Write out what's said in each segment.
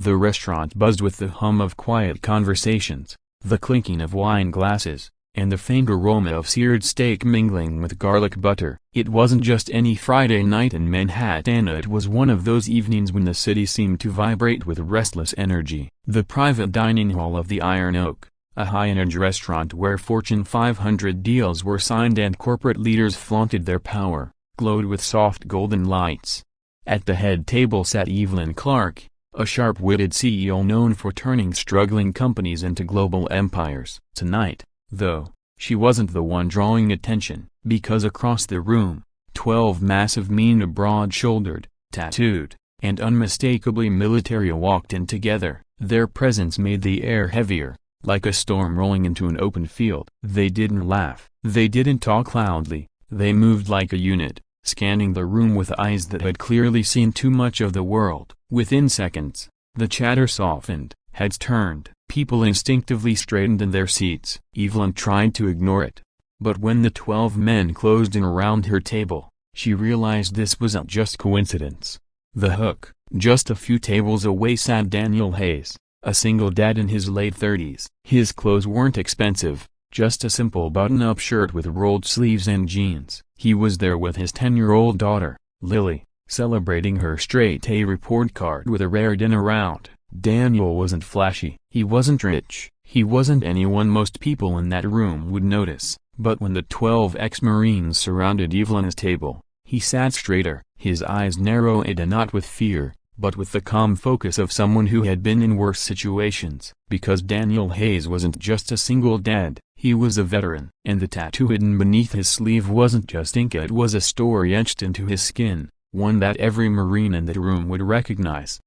The restaurant buzzed with the hum of quiet conversations, the clinking of wine glasses, and the faint aroma of seared steak mingling with garlic butter. It wasn't just any Friday night in Manhattan, it was one of those evenings when the city seemed to vibrate with restless energy. The private dining hall of the Iron Oak, a high-end restaurant where Fortune 500 deals were signed and corporate leaders flaunted their power, glowed with soft golden lights. At the head table sat Evelyn Clark, a sharp-witted CEO known for turning struggling companies into global empires. Tonight, though, she wasn't the one drawing attention, because across the room, 12 massive men, broad-shouldered, tattooed, and unmistakably military, walked in together. Their presence made the air heavier, like a storm rolling into an open field. They didn't laugh, they didn't talk loudly, they moved like a unit, scanning the room with eyes that had clearly seen too much of the world. Within seconds, the chatter softened, heads turned, people instinctively straightened in their seats. Evelyn tried to ignore it. But when the 12 men closed in around her table, she realized this wasn't just coincidence. The hook. Just a few tables away sat Daniel Hayes, a single dad in his late 30s. His clothes weren't expensive, just a simple button-up shirt with rolled sleeves and jeans. He was there with his 10-year-old daughter, Lily, celebrating her straight-A report card with a rare dinner out. Daniel wasn't flashy, he wasn't rich, he wasn't anyone most people in that room would notice, but when the 12 ex-Marines surrounded Evelyn's table, he sat straighter, his eyes narrowed, and not with fear, but with the calm focus of someone who had been in worse situations. Because Daniel Hayes wasn't just a single dad, he was a veteran. And the tattoo hidden beneath his sleeve wasn't just ink, it was a story etched into his skin, one that every Marine in the room would recognize.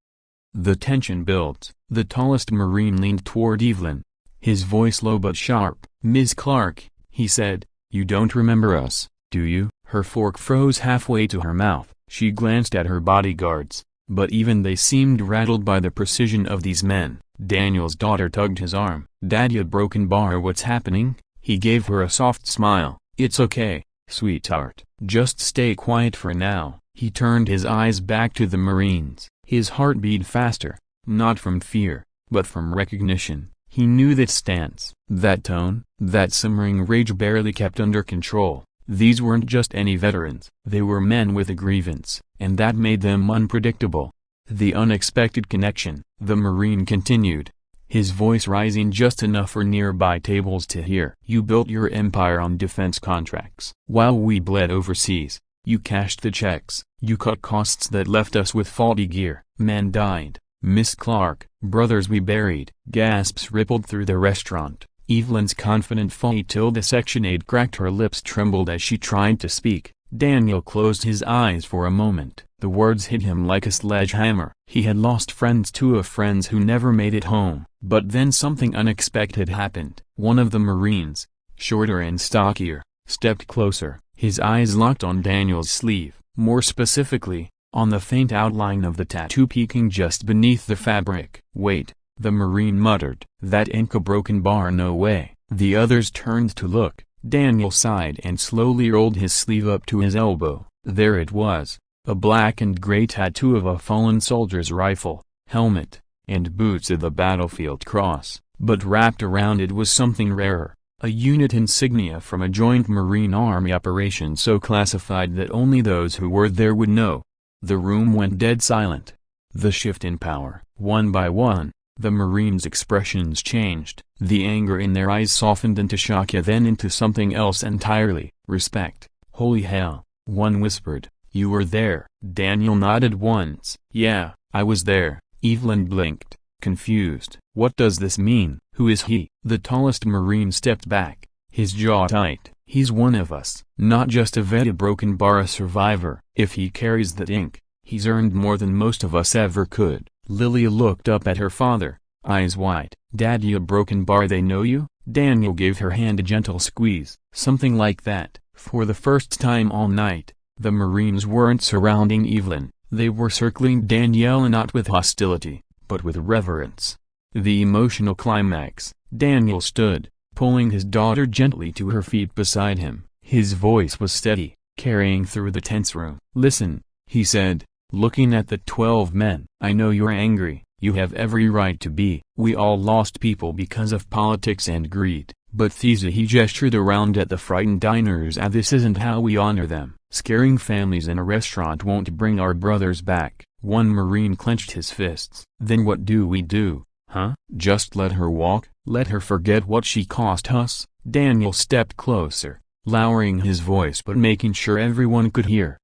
The tension built. The tallest Marine leaned toward Evelyn, his voice low but sharp. "Ms. Clark," he said, "you don't remember us, do you?" Her fork froze halfway to her mouth. She glanced at her bodyguards, but even they seemed rattled by the precision of these men. Daniel's daughter tugged his arm. "Daddy, broken bar, what's happening?" He gave her a soft smile. "It's okay, sweetheart. Just stay quiet for now." He turned his eyes back to the Marines. His heart beat faster, not from fear, but from recognition. He knew that stance, that tone, that simmering rage barely kept under control. These weren't just any veterans. They were men with a grievance, and that made them unpredictable. The unexpected connection, the Marine continued, his voice rising just enough for nearby tables to hear. "You built your empire on defense contracts. While we bled overseas, you cashed the checks. You cut costs that left us with faulty gear. Men died, Miss Clark. Brothers we buried." Gasps rippled through the restaurant. Evelyn's confident Section 8 cracked, her lips trembled as she tried to speak. Daniel closed his eyes for a moment. The words hit him like a sledgehammer. He had lost friends, two of friends who never made it home. But then something unexpected happened. One of the Marines, shorter and stockier, stepped closer. His eyes locked on Daniel's sleeve, more specifically, on the faint outline of the tattoo peeking just beneath the fabric. "Wait," the Marine muttered. "That ain't a broken bar, no way." The others turned to look. Daniel sighed and slowly rolled his sleeve up to his elbow. There it was, a black and gray tattoo of a fallen soldier's rifle, helmet, and boots of the battlefield cross. But wrapped around it was something rarer, a unit insignia from a joint Marine Army operation so classified that only those who were there would know. The room went dead silent. The shift in power. One by one, the Marines' expressions changed. The anger in their eyes softened into shock, then into something else entirely. "Respect." "Holy hell," one whispered. "You were there." Daniel nodded once. "Yeah, I was there." Evelyn blinked, confused. "What does this mean? Who is he?" The tallest Marine stepped back, his jaw tight. "He's one of us. Not just a vet, a broken bar, a survivor. If he carries that ink, he's earned more than most of us ever could." Lily looked up at her father, eyes wide. "Daddy, a broken bar, they know you?" Daniel gave her hand a gentle squeeze. "Something like that." For the first time all night, the Marines weren't surrounding Evelyn, they were circling Danielle, not with hostility, but with reverence. The emotional climax. Daniel stood, pulling his daughter gently to her feet beside him. His voice was steady, carrying through the tense room. "Listen," he said, looking at the 12 men. "I know you're angry, You have every right to be. We all lost people because of politics and greed. But Thesa, he gestured around at the frightened diners, and this isn't how we honor them. Scaring families in a restaurant won't bring our brothers back. One Marine clenched his fists. Then what do we do, huh? Just let her walk? Let her forget what she cost us? Daniel stepped closer, lowering his voice but making sure everyone could hear.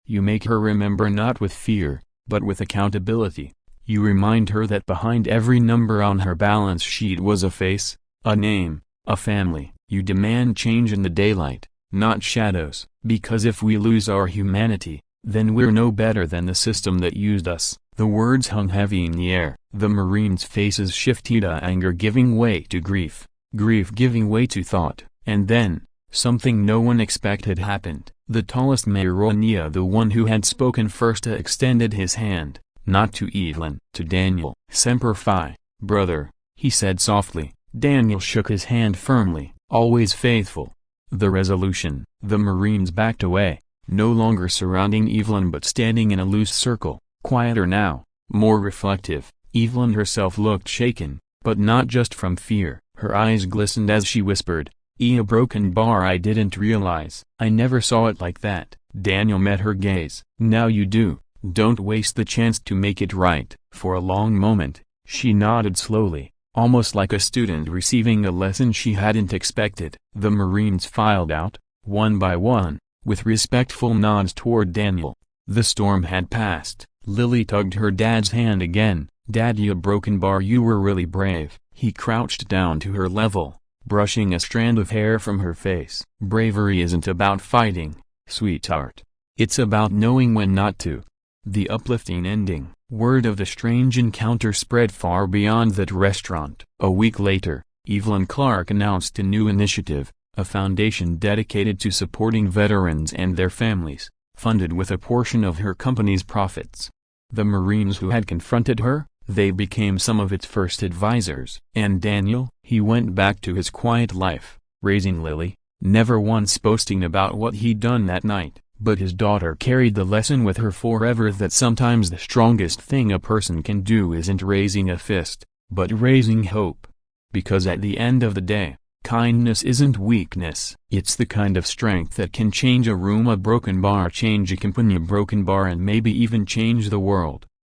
You make her remember not with fear, but with accountability. You remind her that behind every number on her balance sheet was a face, a name, a family. You demand change in the daylight, not shadows. Because if we lose our humanity, then we're no better than the system that used us. The words hung heavy in the air. The Marines' faces shifted, anger giving way to grief, grief giving way to thought. And then, something no one expected happened. The tallest Maronia, the one who had spoken first, extended his hand, not to Evelyn, to Daniel. Semper Fi, brother, he said softly. Daniel shook his hand firmly. Always faithful. The resolution. The Marines backed away, no longer surrounding Evelyn but standing in a loose circle, quieter now, more reflective. Evelyn herself looked shaken, but not just from fear. Her eyes glistened as she whispered, "A broken bar, I didn't realize. I never saw it like that." Daniel met her gaze. "Now you do. Don't waste the chance to make it right." For a long moment, she nodded slowly, almost like a student receiving a lesson she hadn't expected. The Marines filed out, one by one, with respectful nods toward Daniel. The storm had passed. Lily tugged her dad's hand again. "Daddy, a broken bar, you were really brave." He crouched down to her level, brushing a strand of hair from her face. "Bravery isn't about fighting, sweetheart. It's about knowing when not to." The uplifting ending. Word of the strange encounter spread far beyond that restaurant. A week later, Evelyn Clark announced a new initiative, a foundation dedicated to supporting veterans and their families, funded with a portion of her company's profits. The Marines who had confronted her, they became some of its first advisors. And Daniel, he went back to his quiet life, raising Lily, never once boasting about what he'd done that night. But his daughter carried the lesson with her forever that sometimes the strongest thing a person can do isn't raising a fist, but raising hope. Because at the end of the day, kindness isn't weakness. It's the kind of strength that can change a room, a broken bar, change a company, a broken bar, and maybe even change the world.